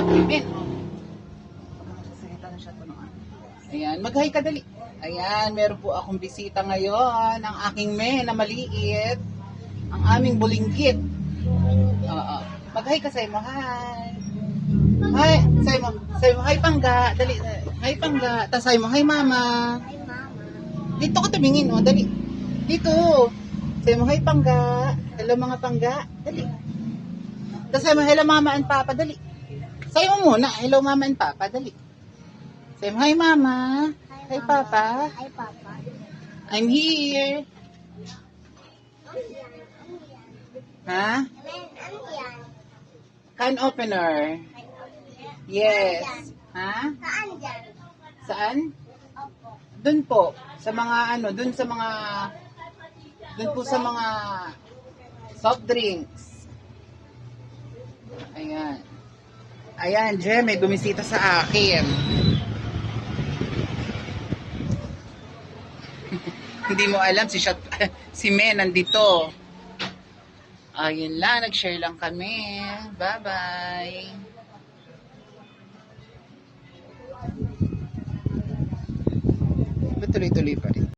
Men. Magsasalita na siya to noon. Ayan, mag-hi ka dali. Ayan, meron po akong bisita ngayon. Ang aking men na maliit. Ang aming bulinggit. Oo. Mag-hi ka sa'yo mo. Hi. Hi. Sa'yo mo. Hi Pangga. Dali. Hi Pangga. Tapos sa'yo mo. Hi Mama. Hi, Mama. Dito ka tumingin. O, dali. Dito. Sa'yo mo. Hi Pangga. Hello mga Pangga. Dali. Tapos sa'yo mo. Hello Mama and Papa. Dali. Sa'yo mo muna. Hello Mama and Papa. Dali. Sa'yo mo. Hi Mama. Hi Mama. Papa. Hi, Papa. I'm here. Ha? Ano yan? Can opener. Yes. Ha? Saan dyan? Saan? Opo. Doon po. Sa mga ano, doon sa mga doon po sa mga soft drinks. Ayan. Ayan, Jem, may bumisita sa akin. Hindi mo alam si Men nandito. Ayun lang, nag-share lang kami. Bye-bye. Tuloy-tuloy pa rin.